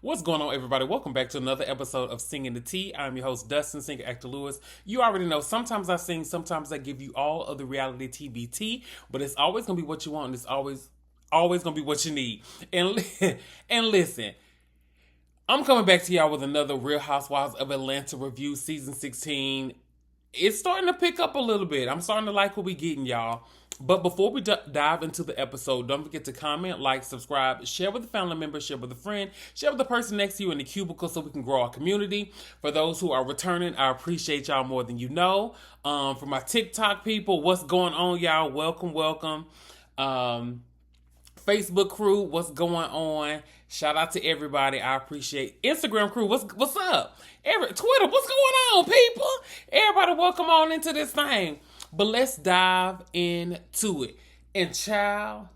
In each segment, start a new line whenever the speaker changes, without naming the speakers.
What's going on, everybody? Welcome back to another episode of Singing the Tea. I'm your host, Dustin, singer, actor Lewis. You already know, sometimes I sing, sometimes I give you all of the reality TV tea, but it's always going to be what you want, and it's always going to be what you need. And listen, I'm coming back to y'all with another Real Housewives of Atlanta review, season 16. It's starting to pick up a little bit. I'm starting to like what we getting, y'all. But before we dive into the episode, don't forget to comment, like, subscribe, share with a family member, share with a friend, share with the person next to you in the cubicle so we can grow our community. For those who are returning, I appreciate y'all more than you know. For my TikTok people, what's going on, y'all? Welcome. Facebook crew, what's going on? Shout out to everybody. I appreciate Instagram crew. What's up? Twitter, what's going on, people? Everybody, welcome on into this thing. But let's dive into it. And child,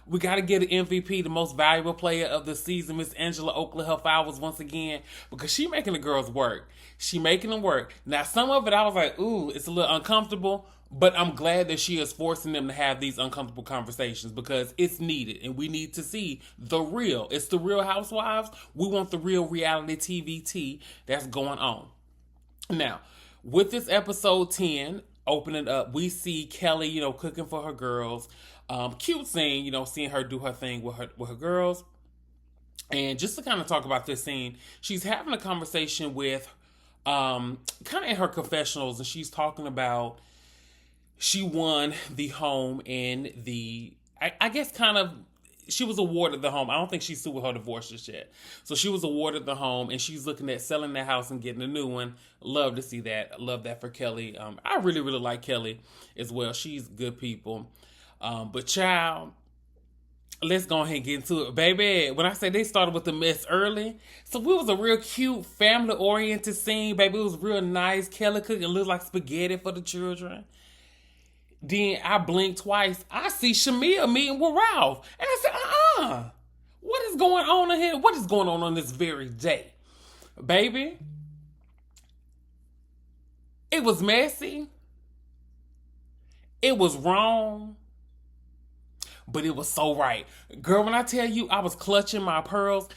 we got to get an MVP, the most valuable player of the season, Miss Angelaoakley, her flowers once again, because she making the girls work. She making them work. Now, some of it, I was like, ooh, it's a little uncomfortable, but I'm glad that she is forcing them to have these uncomfortable conversations because it's needed, and we need to see the real. It's the Real Housewives. We want the real reality TV tea that's going on. Now, with this episode 10, opening up, we see Kelly, cooking for her girls. Cute scene, seeing her do her thing with her girls. And just to kind of talk about this scene, she's having a conversation with, kind of in her confessionals, and she's talking about she won the home in the, I guess kind of, she was awarded the home. I don't think she's sued with her divorce just yet. So she was awarded the home, and she's looking at selling the house and getting a new one. Love to see that. Love that for Kelly. I really like Kelly as well. She's good people. But child, let's go ahead and get into it. Baby, when I say they started with the mess early, so it was a real cute, family-oriented scene. Baby, it was real nice. Kelly cooking looked like spaghetti for the children. Then I blinked twice. I see Shamia meeting with Ralph. And I said, what is going on in here? What is going on this very day? Baby, it was messy. It was wrong. But it was so right. Girl, when I tell you I was clutching my pearls,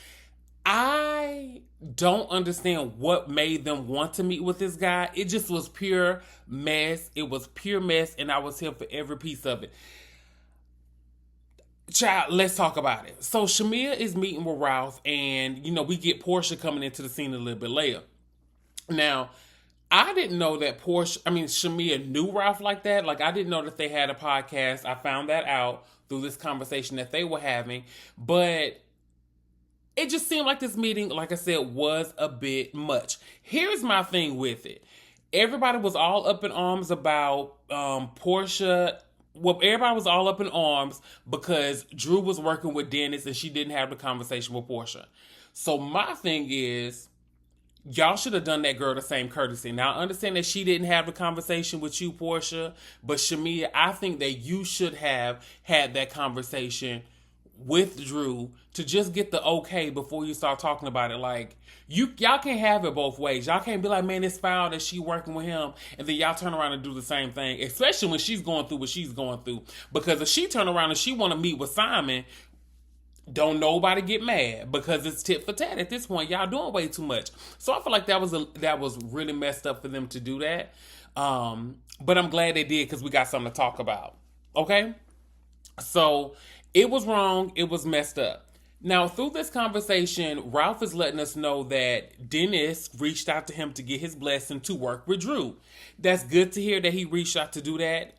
I don't understand what made them want to meet with this guy. It just was pure mess. It was pure mess, and I was here for every piece of it. Child, let's talk about it. So Shamia is meeting with Ralph, and, we get Porsha coming into the scene a little bit later. Now, I didn't know that Shamia knew Ralph like that. Like, I didn't know that they had a podcast. I found that out through this conversation that they were having. But it just seemed like this meeting, like I said, was a bit much. Here's my thing with it. Everybody was all up in arms about Porsha. Well, everybody was all up in arms because Drew was working with Dennis and she didn't have the conversation with Porsha. So my thing is, y'all should have done that girl the same courtesy. Now, I understand that she didn't have the conversation with you, Porsha, but Shamia, I think that you should have had that conversation with Drew to just get the okay before you start talking about it. Like, y'all can't have it both ways. Y'all can't be like, man, it's foul that she working with him, and then y'all turn around and do the same thing, especially when she's going through what she's going through. Because if she turn around and she want to meet with Simon, don't nobody get mad because it's tit for tat at this point. Y'all doing way too much. So I feel like that was really messed up for them to do that. But I'm glad they did because we got something to talk about. Okay? So it was wrong. It was messed up. Now, through this conversation, Ralph is letting us know that Dennis reached out to him to get his blessing to work with Drew. That's good to hear that he reached out to do that.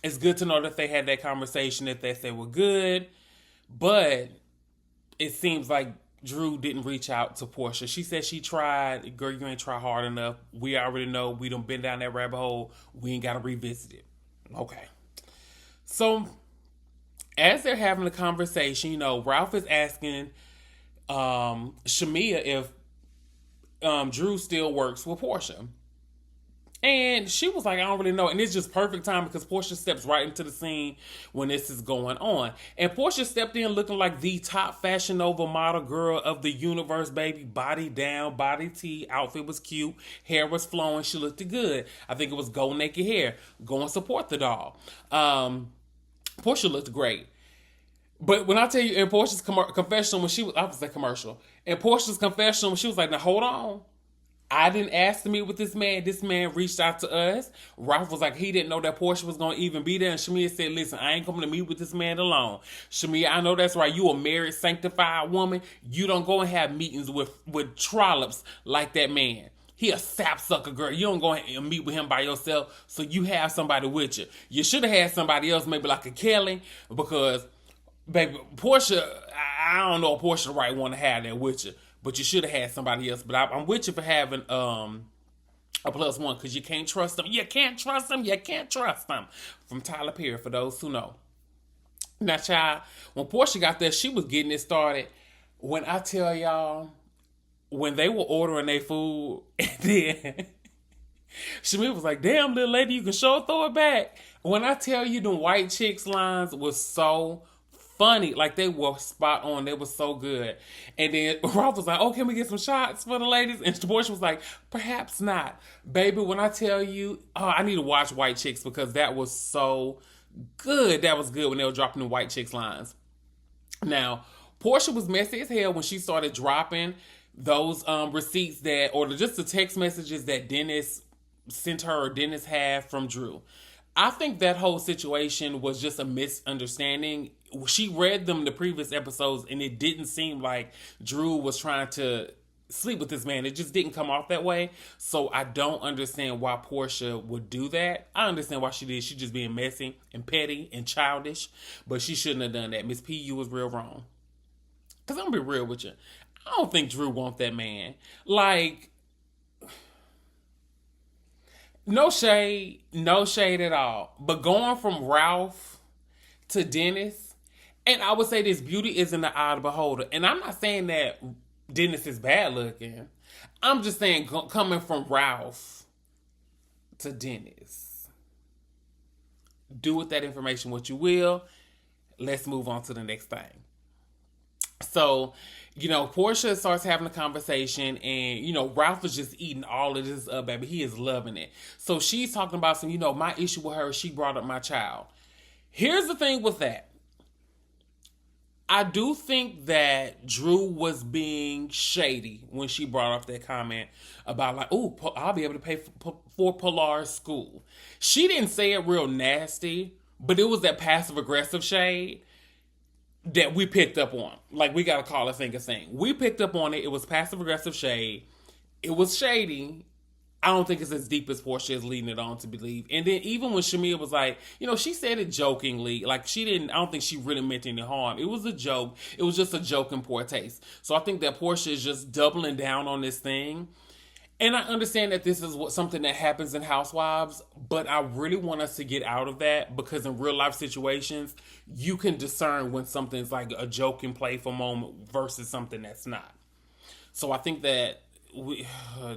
It's good to know that they had that conversation, that they were good. But it seems like Drew didn't reach out to Porsha. She said she tried. Girl, you ain't try hard enough. We already know. We done been down that rabbit hole. We ain't got to revisit it. Okay. So, as they're having a conversation, Ralph is asking Shamia if Drew still works with Porsha. And she was like, I don't really know. And it's just perfect time because Porsha steps right into the scene when this is going on. And Porsha stepped in looking like the top Fashion Nova model girl of the universe, baby. Body down, body tee. Outfit was cute. Hair was flowing. She looked good. I think it was Go Naked Hair. Go and support the doll. Porsha looked great. But when I tell you in Portia's confessional, when she was, I was like commercial. In Portia's confessional, when she was like, now hold on. I didn't ask to meet with this man. This man reached out to us. Ralph was like, he didn't know that Porsha was going to even be there. And Shamia said, listen, I ain't coming to meet with this man alone. Shamia, I know that's right. You a married, sanctified woman. You don't go and have meetings with trollops like that man. He a sapsucker girl. You don't go and meet with him by yourself. So you have somebody with you. You should have had somebody else, maybe like a Kelly, because, baby, Porsha, I don't know if Porsha the right one to have that with you. But you should have had somebody else. But I'm with you for having a plus one, because you can't trust them. You can't trust them. You can't trust them. From Tyler Perry, for those who know. Now, child, when Porsha got there, she was getting it started. When I tell y'all, when they were ordering their food, and then Shamia was like, damn, little lady, you can sure throw it back. When I tell you, the white chicks lines was so funny. Like, they were spot on. They were so good. And then Ralph was like, oh, can we get some shots for the ladies? And Porsha was like, perhaps not. Baby, when I tell you, I need to watch White Chicks, because that was so good. That was good when they were dropping the White Chicks lines. Now, Porsha was messy as hell when she started dropping those receipts that, or just the text messages that Dennis sent her, or Dennis had from Drew. I think that whole situation was just a misunderstanding. She read them the previous episodes, and it didn't seem like Drew was trying to sleep with this man. It just didn't come off that way. So I don't understand why Porsha would do that. I understand why she did. She's just being messy and petty and childish, but she shouldn't have done that. Miss P, you was real wrong. Because I'm going to be real with you. I don't think Drew wants that man. Like, no shade at all. But going from Ralph to Dennis, and I would say this, beauty is in the eye of the beholder. And I'm not saying that Dennis is bad looking. I'm just saying coming from Ralph to Dennis. Do with that information what you will. Let's move on to the next thing. So, Porsha starts having a conversation, and, Ralph is just eating all of this up, baby. He is loving it. So she's talking about some, my issue with her, she brought up my child. Here's the thing with that. I do think that Drew was being shady when she brought up that comment about, like, oh, I'll be able to pay for Pilar's school. She didn't say it real nasty, but it was that passive-aggressive shade that we picked up on. Like, we got to call a thing a thing. We picked up on it. It was passive-aggressive shade. It was shady. I don't think it's as deep as Porsha is leading it on to believe. And then even when Shamia was like, she said it jokingly. Like, I don't think she really meant any harm. It was a joke. It was just a joke in poor taste. So I think that Porsha is just doubling down on this thing. And I understand that this is something that happens in Housewives, but I really want us to get out of that, because in real life situations, you can discern when something's like a joke and playful moment versus something that's not. So I think that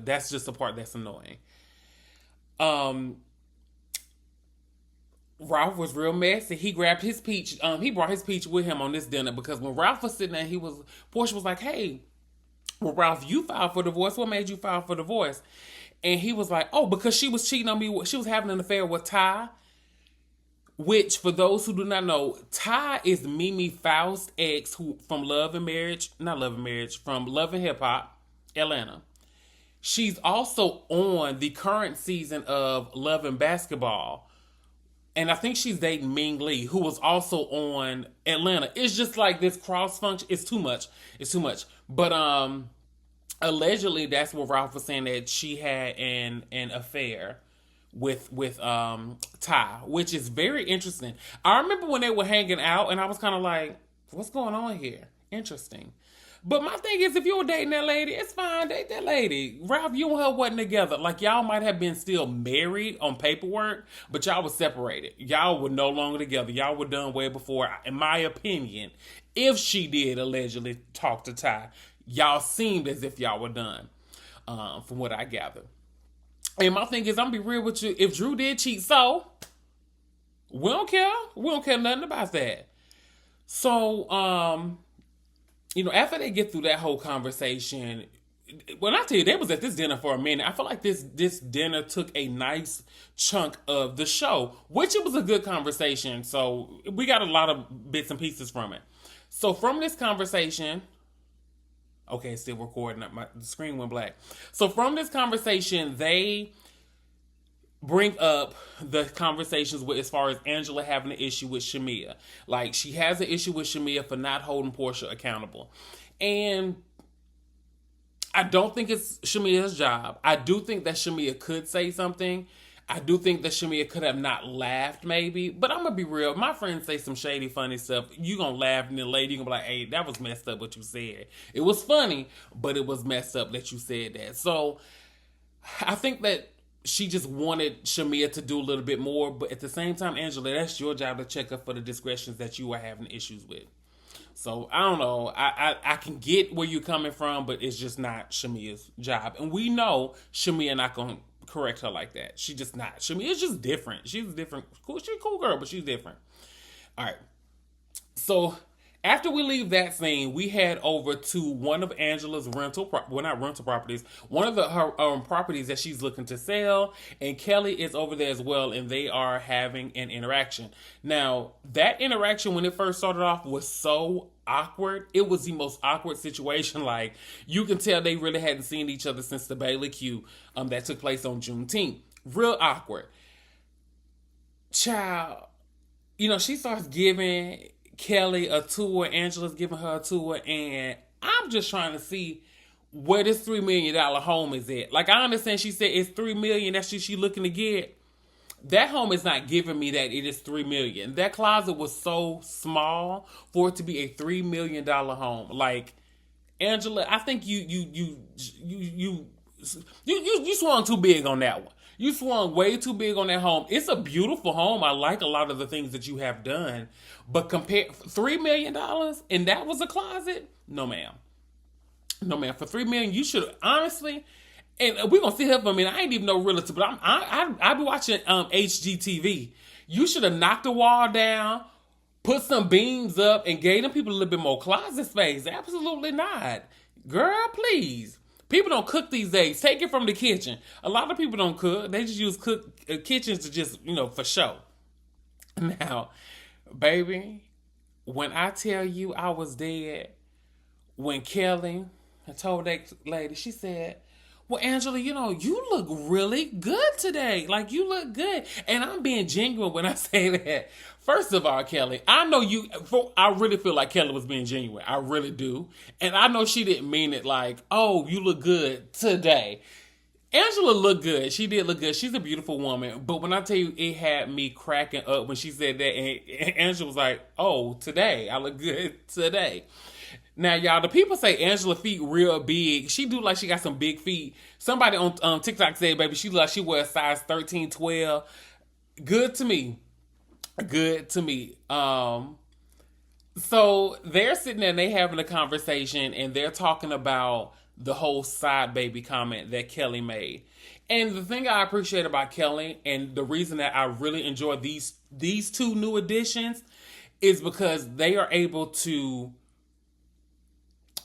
that's just the part that's annoying. Ralph was real messy. He grabbed his peach. He brought his peach with him on this dinner, because when Ralph was sitting there, Porsha was like, hey, well, Ralph, you filed for divorce. What made you file for divorce? And he was like, oh, because she was cheating on me. She was having an affair with Ty, which, for those who do not know, Ty is Mimi Faust's ex, from Love and Hip Hop, Atlanta. She's also on the current season of Love and Basketball. And I think she's dating Ming Lee, who was also on Atlanta. It's just like this cross function. It's too much. But allegedly, that's what Ralph was saying, that she had an affair with Ty, which is very interesting. I remember when they were hanging out, and I was kind of like, what's going on here? Interesting. But my thing is, if you were dating that lady, it's fine. Date that lady. Ralph, you and her wasn't together. Like, y'all might have been still married on paperwork, but y'all were separated. Y'all were no longer together. Y'all were done way before. In my opinion, if she did allegedly talk to Ty, y'all seemed as if y'all were done, from what I gather. And my thing is, I'm going to be real with you. If Drew did cheat, so we don't care. We don't care nothing about that. So, after they get through that whole conversation, when I tell you, they was at this dinner for a minute, I feel like this dinner took a nice chunk of the show, which it was a good conversation. So we got a lot of bits and pieces from it. So from this conversation, okay, it's still recording. The screen went black. So from this conversation, they bring up the conversations with as far as Angela having an issue with Shamea. Like, she has an issue with Shamea for not holding Porsha accountable. And I don't think it's Shamea's job. I do think that Shamea could say something. I do think that Shamea could have not laughed, maybe. But I'm going to be real. My friends say some shady, funny stuff. You going to laugh, and the lady going to be like, hey, that was messed up what you said. It was funny, but it was messed up that you said that. So I think that she just wanted Shamea to do a little bit more. But at the same time, Angela, that's your job to check up for the discretions that you are having issues with. So, I don't know. I can get where you're coming from, but it's just not Shamea's job. And we know Shamea not going to correct her like that. She just not. Shamea's just different. She's a different. She's a cool girl, but she's different. All right. So, after we leave that scene, we head over to one of Angela's not rental properties, one of her properties that she's looking to sell, and Kelly is over there as well, and they are having an interaction. Now, that interaction, when it first started off, was so awkward. It was the most awkward situation. Like, you can tell they really hadn't seen each other since the Bailey Q that took place on Juneteenth. Real awkward. Child, she starts giving Kelly a tour, Angela's giving her a tour, and I'm just trying to see where this $3 million home is at. Like, I understand she said it's $3 million, that's what she looking to get. That home is not giving me that it is $3 million. That closet was so small for it to be a $3 million home. Like, Angela, I think you swung too big on that one. You swung way too big on that home. It's a beautiful home. I like a lot of the things that you have done. But compare $3 million and that was a closet? No, ma'am. No, ma'am. For $3 million, you should honestly, and we're gonna sit here for a minute. I ain't even no realtor, but I be watching HGTV. You should have knocked the wall down, put some beams up, and gave them people a little bit more closet space. Absolutely not. Girl, please. People don't cook these days. Take it from the kitchen. A lot of people don't cook. They just use kitchens to just, for show. Now, baby, when I tell you I was dead, when Kelly told that lady, she said, well, Angela, you look really good today. Like, you look good. And I'm being genuine when I say that. First of all, Kelly, I know I really feel like Kelly was being genuine. I really do. And I know she didn't mean it like, oh, you look good today. Angela looked good. She did look good. She's a beautiful woman. But when I tell you, it had me cracking up when she said that. And Angela was like, oh, today. I look good today. Now, y'all, the people say Angela feet real big. She do like she got some big feet. Somebody on TikTok said, baby, she look like she wears size 13, 12. Good to me. Good to me. So they're sitting there and they having a conversation and they're talking about the whole side baby comment that Kelly made. And the thing I appreciate about Kelly and the reason that I really enjoy these two new additions is because they are able to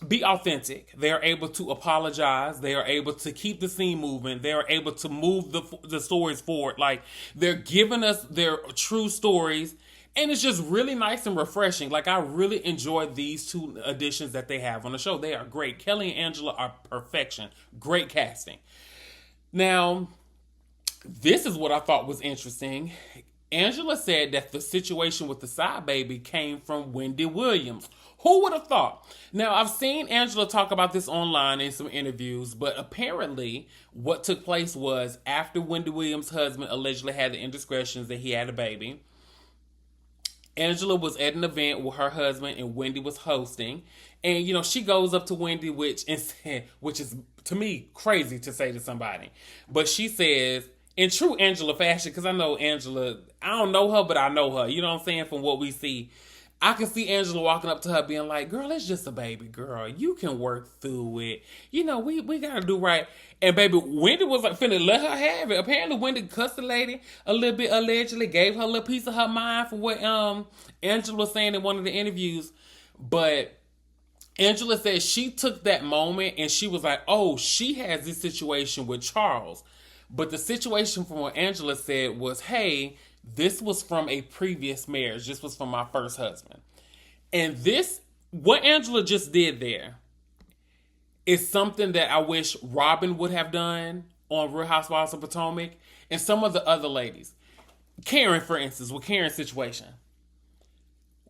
be authentic. They are able to apologize. They are able to keep the scene moving. They are able to move the stories forward. Like, they're giving us their true stories. And it's just really nice and refreshing. Like, I really enjoy these two additions that they have on the show. They are great. Kelly and Angela are perfection. Great casting. Now, this is what I thought was interesting. Angela said that the situation with the side baby came from Wendy Williams. Who would have thought? Now, I've seen Angela talk about this online in some interviews, but apparently what took place was after Wendy Williams' husband allegedly had the indiscretions that he had a baby, Angela was at an event with her husband and Wendy was hosting. And, she goes up to Wendy, which is, to me, crazy to say to somebody. But she says, in true Angela fashion, because I know Angela, I don't know her, but I know her. You know what I'm saying? From what we see, I can see Angela walking up to her being like, girl, it's just a baby girl. You can work through it. We got to do right. And baby, Wendy was like, finna let her have it. Apparently, Wendy cussed the lady a little bit, allegedly, gave her a little piece of her mind for what Angela was saying in one of the interviews. But Angela said she took that moment and she was like, oh, she has this situation with Charles. But the situation from what Angela said was, hey, this was from a previous marriage. This was from my first husband. And this What Angela just did there is something that I wish Robin would have done on Real Housewives of Potomac and some of the other ladies. Karen, for instance, with Karen's situation.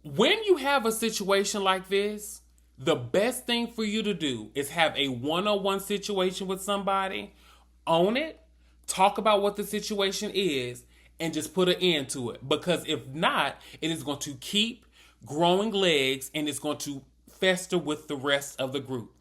When you have a situation like this, the best thing for you to do is have a one-on-one situation with somebody, own it, talk about what the situation is, and just put an end to it. Because if not, it is going to keep growing legs and it's going to fester with the rest of the group.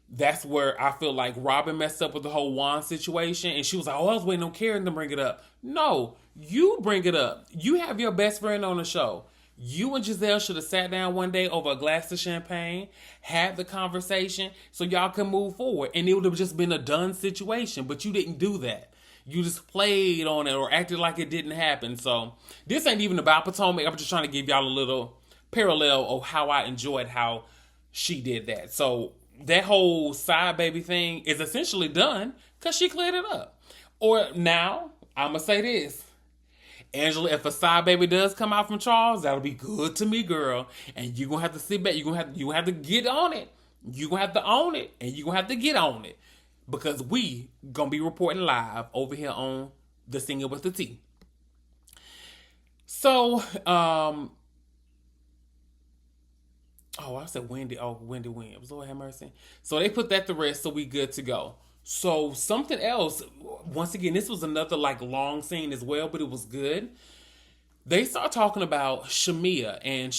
That's where I feel like Robin messed up with the whole Juan situation. And she was like, oh, I was waiting on Karen to bring it up. No, you bring it up. You have your best friend on the show. You and Giselle should have sat down one day over a glass of champagne, had the conversation so y'all can move forward. And it would have just been a done situation. But you didn't do that. You just played on it or acted like it didn't happen. So this ain't even about Potomac. I'm just trying to give y'all a little parallel of how I enjoyed how she did that. So that whole side baby thing is essentially done because she cleared it up. Or now, I'm going to say this. Angela, if a side baby does come out from Charles, that'll be good to me, girl. And you're going to have to sit back. You're going to have to get on it. You're going to have to own it. And you're going to have to get on it. Because we going to be reporting live over here on The Singing with the T. So, I said Wendy. Oh, Wendy Williams. Lord have mercy. So they put that to rest, so we good to go. So something else, once again, this was another like long scene as well, but it was good. They start talking about Shamia, and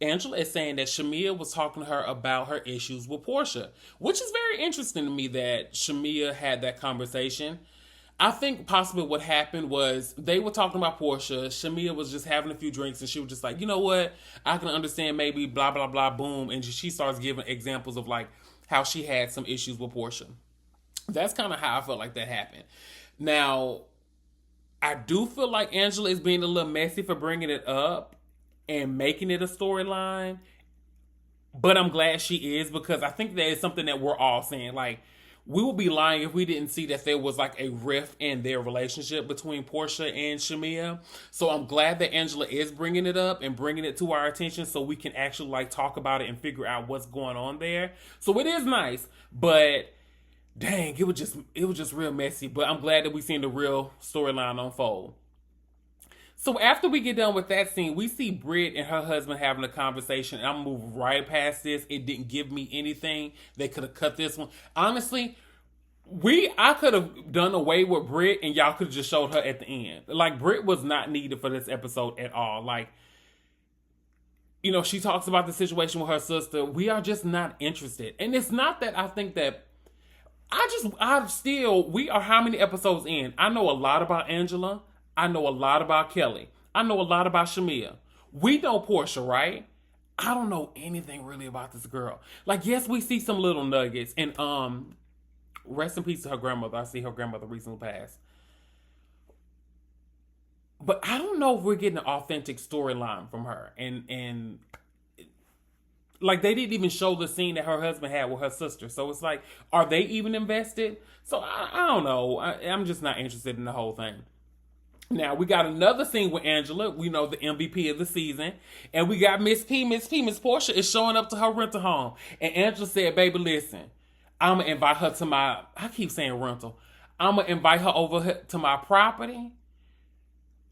Angela is saying that Shamia was talking to her about her issues with Porsha, which is very interesting to me that Shamia had that conversation. I think possibly what happened was they were talking about Porsha. Shamia was just having a few drinks and she was just like, you know what? I can understand maybe blah, blah, blah, boom. And she starts giving examples of like how she had some issues with Porsha. That's kind of how I felt like that happened. Now, I do feel like Angela is being a little messy for bringing it up and making it a storyline. But I'm glad she is because I think that is something that we're all saying. Like, we would be lying if we didn't see that there was like a rift in their relationship between Porsha and Shamia. So I'm glad that Angela is bringing it up and bringing it to our attention so we can actually like talk about it and figure out what's going on there. So it is nice, but dang, it was just real messy. But I'm glad that we seen the real storyline unfold. So after we get done with that scene, we see Britt and her husband having a conversation. And I'm moving right past this. It didn't give me anything. They could have cut this one. Honestly, I could have done away with Britt and y'all could have just showed her at the end. Like, Britt was not needed for this episode at all. Like, you know, she talks about the situation with her sister. We are just not interested. And it's not that I think that we are how many episodes in? I know a lot about Angela. I know a lot about Kelly. I know a lot about Shamia. We know Porsha, right? I don't know anything really about this girl. Like, yes, we see some little nuggets. And rest in peace to her grandmother. I see her grandmother recently passed. But I don't know if we're getting an authentic storyline from her. And like, they didn't even show the scene that her husband had with her sister. So it's like, are they even invested? So I don't know. I'm just not interested in the whole thing. Now, we got another scene with Angela. We know the MVP of the season. And we got Miss Porsha is showing up to her rental home. And Angela said, baby, listen, I'm going to invite her to I keep saying rental. I'm going to invite her over to my property.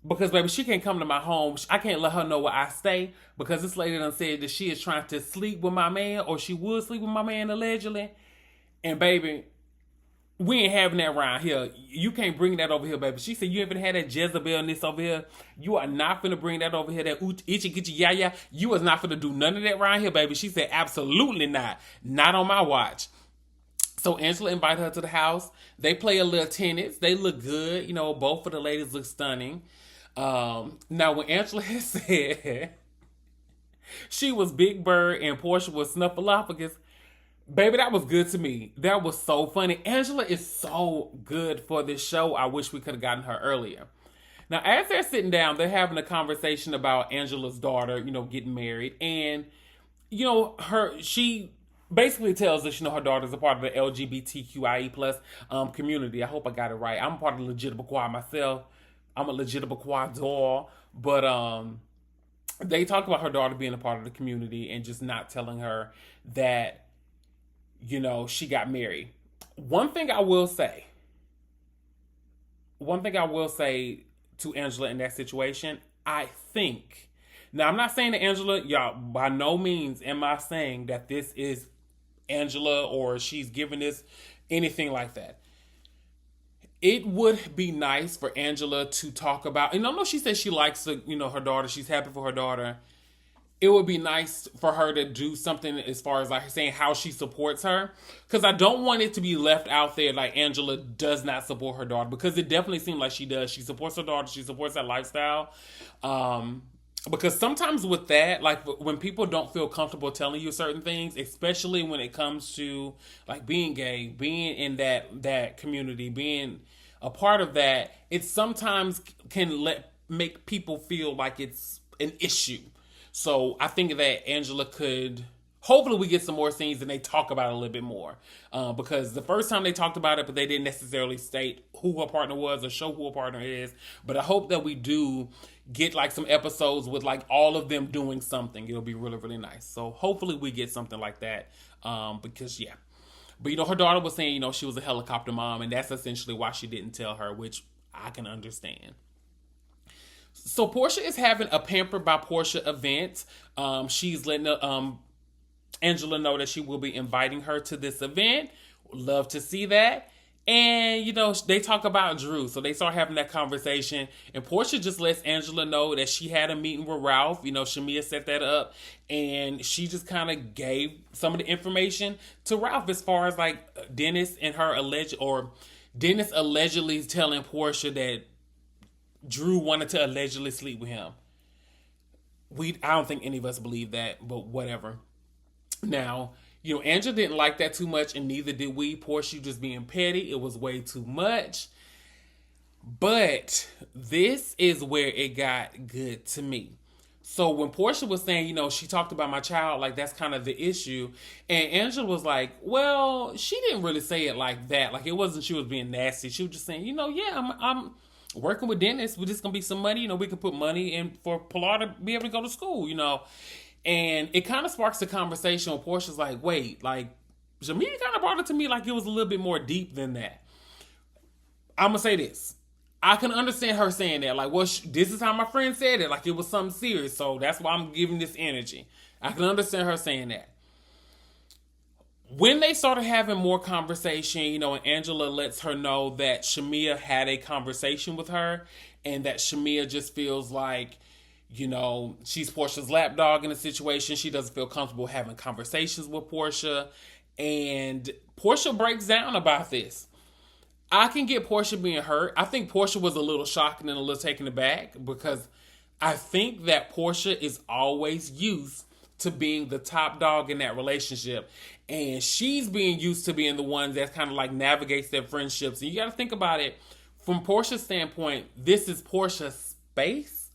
Because, baby, she can't come to my home. I can't let her know where I stay. Because this lady done said that she is trying to sleep with my man. Or she would sleep with my man, allegedly. And, baby, we ain't having that around here. You can't bring that over here, baby. She said, you ain't finna have that Jezebel-ness over here. You are not finna bring that over here, that itchy gitchy yaya. You is not finna do none of that around here, baby. She said, absolutely not. Not on my watch. So Angela invited her to the house. They play a little tennis. They look good. You know, both of the ladies look stunning. Now, when Angela had said she was Big Bird and Porsha was Snuffleupagus, baby, that was good to me. That was so funny. Angela is so good for this show. I wish we could have gotten her earlier. Now, as they're sitting down, they're having a conversation about Angela's daughter, you know, getting married. And, you know, she basically tells us, you know, her daughter's a part of the LGBTQIE plus community. I hope I got it right. I'm a part of the Legitimaquad myself. I'm a Legitimaquad doll. But they talk about her daughter being a part of the community and just not telling her that, she got married. One thing I will say, one thing I will say to Angela in that situation, I think. Now, I'm not saying that Angela, y'all, by no means am I saying that this is Angela or she's giving this anything like that. It would be nice for Angela to talk about, and I know she says she likes her daughter, she's happy for her daughter. It would be nice for her to do something as far as like saying how she supports her. Because I don't want it to be left out there like Angela does not support her daughter. Because it definitely seems like she does. She supports her daughter. She supports that lifestyle. Because sometimes with that, like when people don't feel comfortable telling you certain things, especially when it comes to like being gay, being in that community, being a part of that, it sometimes can make people feel like it's an issue. So I think that Angela could, hopefully we get some more scenes and they talk about it a little bit more. Because the first time they talked about it, but they didn't necessarily state who her partner was or show who her partner is. But I hope that we do get like some episodes with like all of them doing something. It'll be really, really nice. So hopefully we get something like that. Because yeah. But her daughter was saying, she was a helicopter mom, and that's essentially why she didn't tell her, which I can understand. So Porsha is having a Pampered by Porsha event. She's letting Angela know that she will be inviting her to this event. Love to see that. And, they talk about Drew. So they start having that conversation. And Porsha just lets Angela know that she had a meeting with Ralph. Shamia set that up. And she just kind of gave some of the information to Ralph as far as like Dennis allegedly telling Porsha that Drew wanted to allegedly sleep with him. I don't think any of us believe that, but whatever. Now, Angela didn't like that too much, and neither did we. Porsha just being petty. It was way too much. But this is where it got good to me. So when Porsha was saying, she talked about my child, like that's kind of the issue. And Angela was like, well, she didn't really say it like that. Like it wasn't she was being nasty. She was just saying, yeah, I'm working with Dennis, we're just gonna be some money. We can put money in for Pilar to be able to go to school. And it kind of sparks a conversation where Portia's like, wait, like Jamie kind of brought it to me like it was a little bit more deep than that. I'm gonna say this. I can understand her saying that, like, well, this is how my friend said it, like it was something serious, so that's why I'm giving this energy. I can understand her saying that. When they started having more conversation, and Angela lets her know that Shamia had a conversation with her and that Shamia just feels like, she's Portia's lapdog in a situation. She doesn't feel comfortable having conversations with Porsha. And Porsha breaks down about this. I can get Porsha being hurt. I think Porsha was a little shocked and a little taken aback because I think that Porsha is always used to being the top dog in that relationship. And she's being used to being the one that kind of like navigates their friendships. And you got to think about it from Portia's standpoint. This is Portia's space.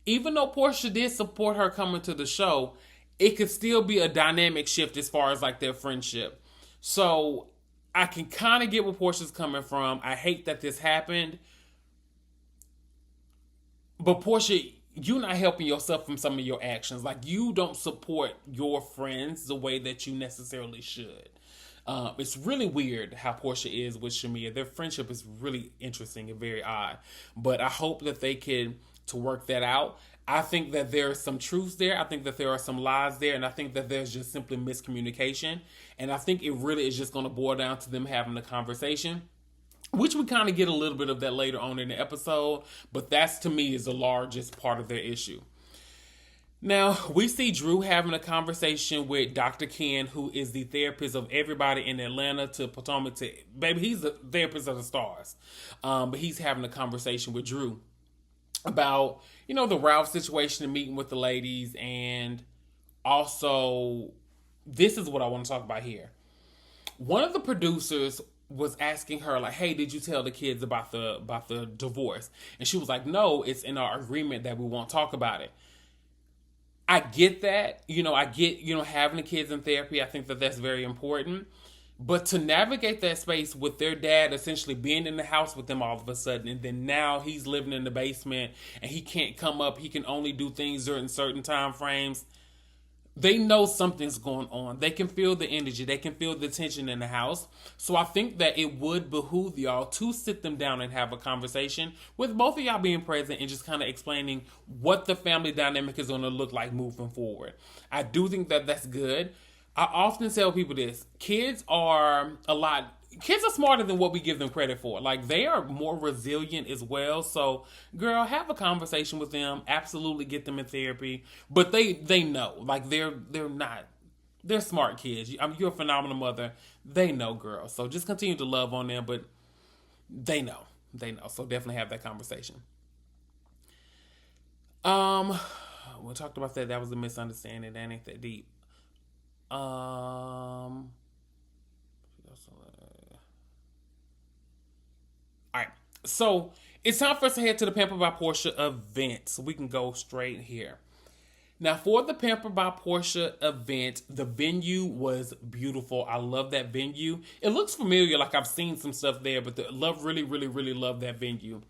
Even though Porsha did support her coming to the show, it could still be a dynamic shift as far as like their friendship. So I can kind of get where Portia's coming from. I hate that this happened. But Porsha, you're not helping yourself from some of your actions. Like, you don't support your friends the way that you necessarily should. It's really weird how Porsha is with Shamia. Their friendship is really interesting and very odd. But I hope that they can to work that out. I think that there's some truths there. I think that there are some lies there. And I think that there's just simply miscommunication. And I think it really is just going to boil down to them having a conversation, which we kind of get a little bit of that later on in the episode. But that's, to me, is the largest part of their issue. Now, we see Drew having a conversation with Dr. Ken, who is the therapist of everybody in Atlanta to Potomac to... Baby, he's the therapist of the stars. But he's having a conversation with Drew about, the Ralph situation and meeting with the ladies. And also, this is what I want to talk about here. One of the producers was asking her, like, hey, did you tell the kids about the divorce? And she was like, no, it's in our agreement that we won't talk about it. I get that. I get, having the kids in therapy. I think that that's very important. But to navigate that space with their dad essentially being in the house with them all of a sudden, and then now he's living in the basement and he can't come up, he can only do things during certain time frames. They know something's going on. They can feel the energy. They can feel the tension in the house. So I think that it would behoove y'all to sit them down and have a conversation with both of y'all being present and just kind of explaining what the family dynamic is going to look like moving forward. I do think that that's good. I often tell people this. Kids are smarter than what we give them credit for. Like, they are more resilient as well. So, girl, have a conversation with them. Absolutely get them in therapy. But they know. Like, they're smart kids. I mean, you're a phenomenal mother. They know, girl. So just continue to love on them, but they know. They know. So definitely have that conversation. We talked about that. That was a misunderstanding. That ain't that deep. All right, so it's time for us to head to the Pamper by Porsha event. So we can go straight here. Now, for the Pamper by Porsha event, the venue was beautiful. I love that venue. It looks familiar, like I've seen some stuff there, but really love that venue.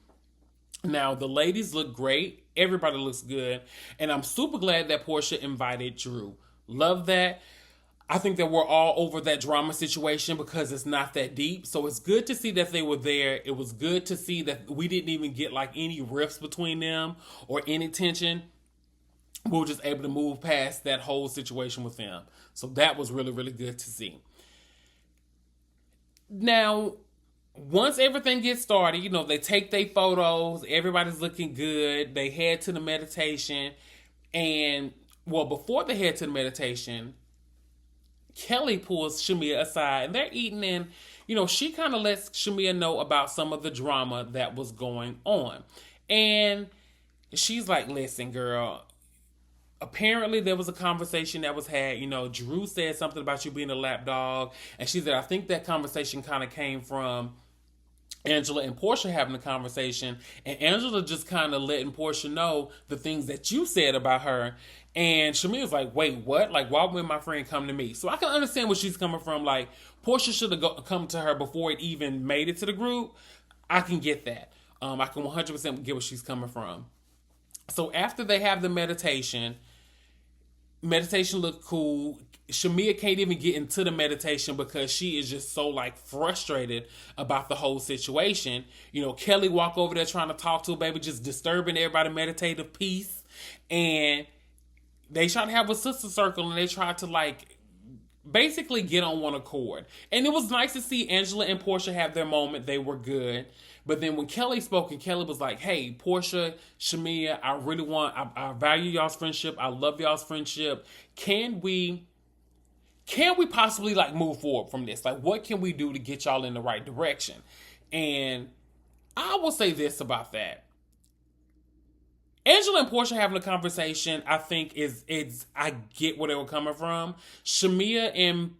Now, the ladies look great. Everybody looks good. And I'm super glad that Porsha invited Drew. Love that. I think that we're all over that drama situation because it's not that deep. So it's good to see that they were there. It was good to see that we didn't even get like any rifts between them or any tension. We were just able to move past that whole situation with them. So that was really good to see. Now, once everything gets started, they take their photos. Everybody's looking good. They head to the meditation. And, well, before they head to the meditation, Kelly pulls Shamea aside, and they're eating, and, she kind of lets Shamea know about some of the drama that was going on. And she's like, listen, girl, apparently there was a conversation that was had. Drew said something about you being a lap dog, and she said, I think that conversation kind of came from Angela and Porsha having a conversation, and Angela just kind of letting Porsha know the things that you said about her. And Shamea's like, wait, what? Like, why would my friend come to me? So I can understand where she's coming from. Like, Porsha should have come to her before it even made it to the group. I can get that. I can 100% get where she's coming from. So after they have the meditation looked cool. Shamea can't even get into the meditation because she is just so like frustrated about the whole situation. Kelly walk over there trying to talk to her baby, just disturbing everybody meditative peace. And they try to have a sister circle, and they try to like basically get on one accord. And it was nice to see Angela and Porsha have their moment. They were good. But then when Kelly spoke, and Kelly was like, hey, Porsha, Shamea, I value y'all's friendship. I love y'all's friendship. Can we possibly like move forward from this? Like, what can we do to get y'all in the right direction? And I will say this about that. Angela and Porsha having a conversation, I think I get where they were coming from. Shamea and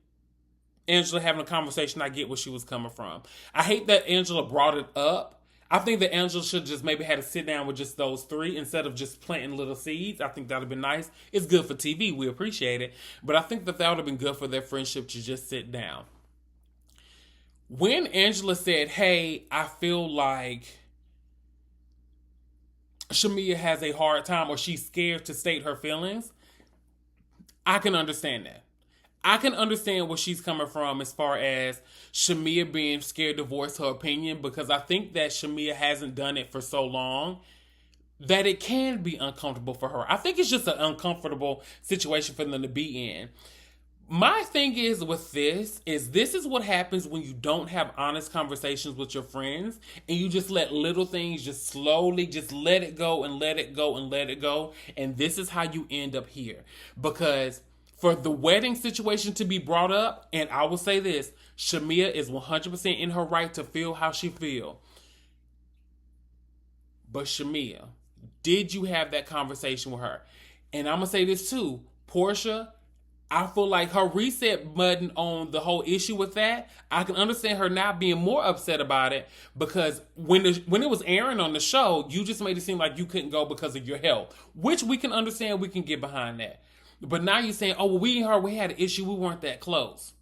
Angela having a conversation, I get where she was coming from. I hate that Angela brought it up. I think that Angela should just maybe had to sit down with just those three instead of just planting little seeds. I think that would have been nice. It's good for TV. We appreciate it. But I think that would have been good for their friendship to just sit down. When Angela said, hey, I feel like Shamea has a hard time or she's scared to state her feelings, I can understand that. I can understand where she's coming from as far as Shamea being scared to voice her opinion, because I think that Shamea hasn't done it for so long that it can be uncomfortable for her. I think it's just an uncomfortable situation for them to be in. My thing is with this is what happens when you don't have honest conversations with your friends and you just let little things just slowly just let it go and let it go and let it go. And this is how you end up here. Because for the wedding situation to be brought up, and I will say this, Shamea is 100% in her right to feel how she feel. But Shamea, did you have that conversation with her? And I'm going to say this too, Porsha, I feel like her reset button on the whole issue with that, I can understand her now being more upset about it, because when it was airing on the show, you just made it seem like you couldn't go because of your health, which we can understand, we can get behind that. But now you're saying, oh, well, we had an issue, we weren't that close.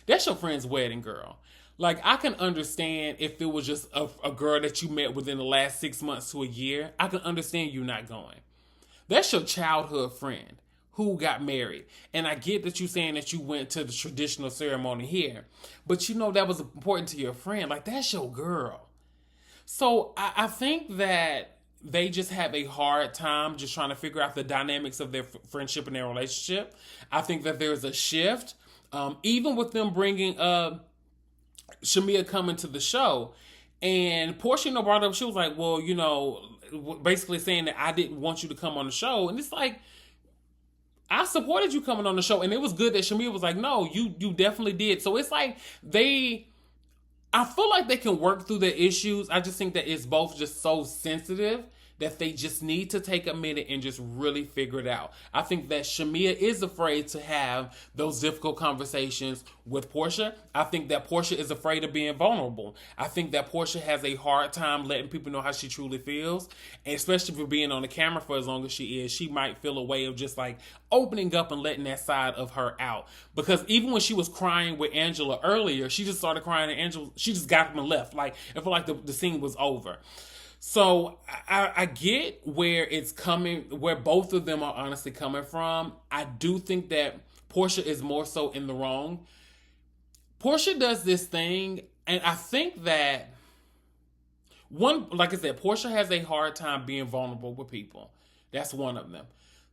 That's your friend's wedding, girl. Like, I can understand if it was just a girl that you met within the last 6 months to a year. I can understand you not going. That's your childhood friend who got married. And I get that you saying that you went to the traditional ceremony here. But you know that was important to your friend. Like, that's your girl. So I think that they just have a hard time just trying to figure out the dynamics of their friendship and their relationship. I think that there's a shift. Even with them bringing Shamea coming to the show, and Porsha, brought up, she was like, well, basically saying that I didn't want you to come on the show. And it's like, I supported you coming on the show. And it was good that Shamea was like, no, you definitely did. So it's like I feel like they can work through the issues. I just think that it's both just so sensitive that they just need to take a minute and just really figure it out. I think that Shamea is afraid to have those difficult conversations with Porsha. I think that Porsha is afraid of being vulnerable. I think that Porsha has a hard time letting people know how she truly feels. And especially for being on the camera for as long as she is, she might feel a way of just like opening up and letting that side of her out. Because even when she was crying with Angela earlier, she just started crying and Angela, she just got up and left. Like, it felt like the scene was over. So I get where it's coming, where both of them are honestly coming from. I do think that Porsha is more so in the wrong. Porsha does this thing, and I think that like I said, Porsha has a hard time being vulnerable with people. That's one of them.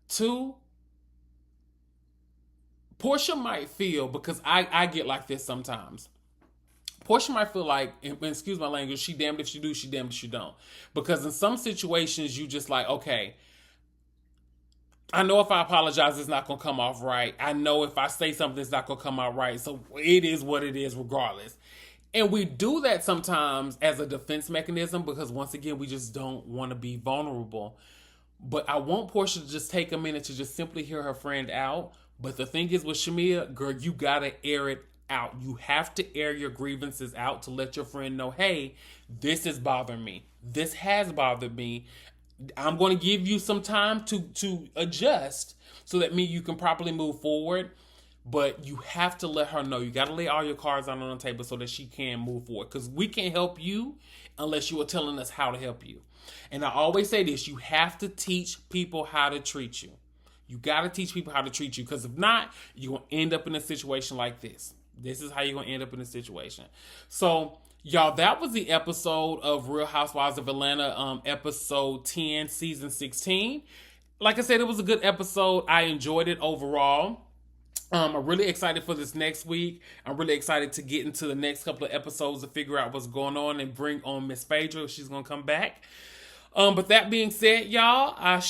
Two, Porsha might feel, because I get like this sometimes. Porsha might feel like, and excuse my language, she damned if she do, she damned if she don't. Because in some situations, you just like, okay, I know if I apologize, it's not going to come off right. I know if I say something, it's not going to come out right. So it is what it is regardless. And we do that sometimes as a defense mechanism because, once again, we just don't want to be vulnerable. But I want Porsha to just take a minute to just simply hear her friend out. But the thing is with Shamea, girl, you got to air it out. You have to air your grievances out to let your friend know, hey, this is bothering me. This has bothered me. I'm going to give you some time to adjust so that you can properly move forward. But you have to let her know. You got to lay all your cards out on the table so that she can move forward. Because we can't help you unless you are telling us how to help you. And I always say this, you have to teach people how to treat you. You got to teach people how to treat you. Because if not, you're going to end up in a situation like this. This is how you're going to end up in a situation. So, y'all, that was the episode of Real Housewives of Atlanta, episode 10, season 16. Like I said, it was a good episode. I enjoyed it overall. I'm really excited for this next week. I'm really excited to get into the next couple of episodes to figure out what's going on and bring on Miss Phadre if she's going to come back. But that being said, y'all, I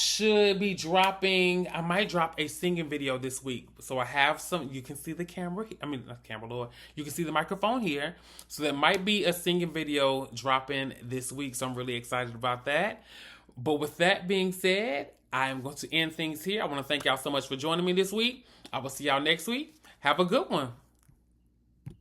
might drop a singing video this week. So I have you can see the camera, not camera, Lord. You can see the microphone here. So there might be a singing video dropping this week. So I'm really excited about that. But with that being said, I am going to end things here. I want to thank y'all so much for joining me this week. I will see y'all next week. Have a good one.